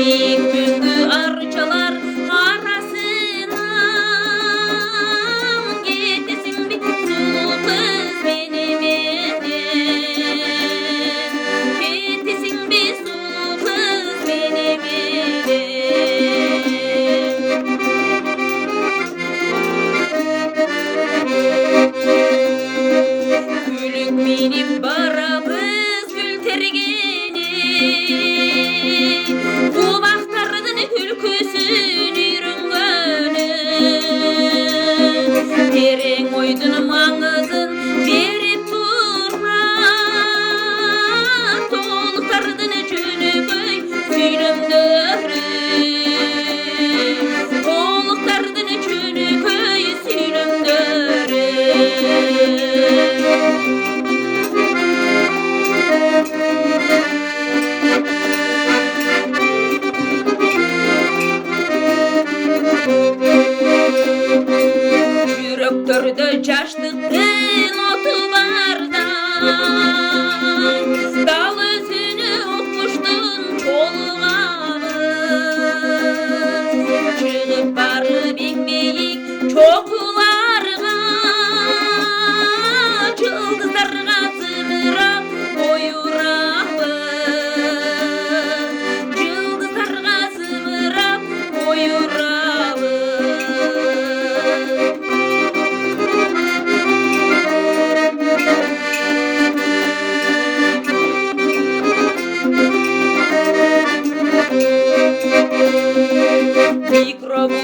Büyük büyük arıçalar arasından gidesin bir sulu kız benim elim. Gidesin bir sulu kız benim elim. Gülük minip barabız gül tergeni, bu baktardan hülküsün yürüngönü. Tereň oýdun maňyzyn berip durat, toluktardan jönüköy süýlemdöri. Toluktardan jönüköy süýlemdöri. Yüreklerde çaştıktın otu bardan, dal özünü utmuştun çoluğanın. Çıkıp barı bilmeyik çoklarga, çıldızlarga sığdırap koyurabın. Çıldızlarga sığdırap koyurabın. Mikrobu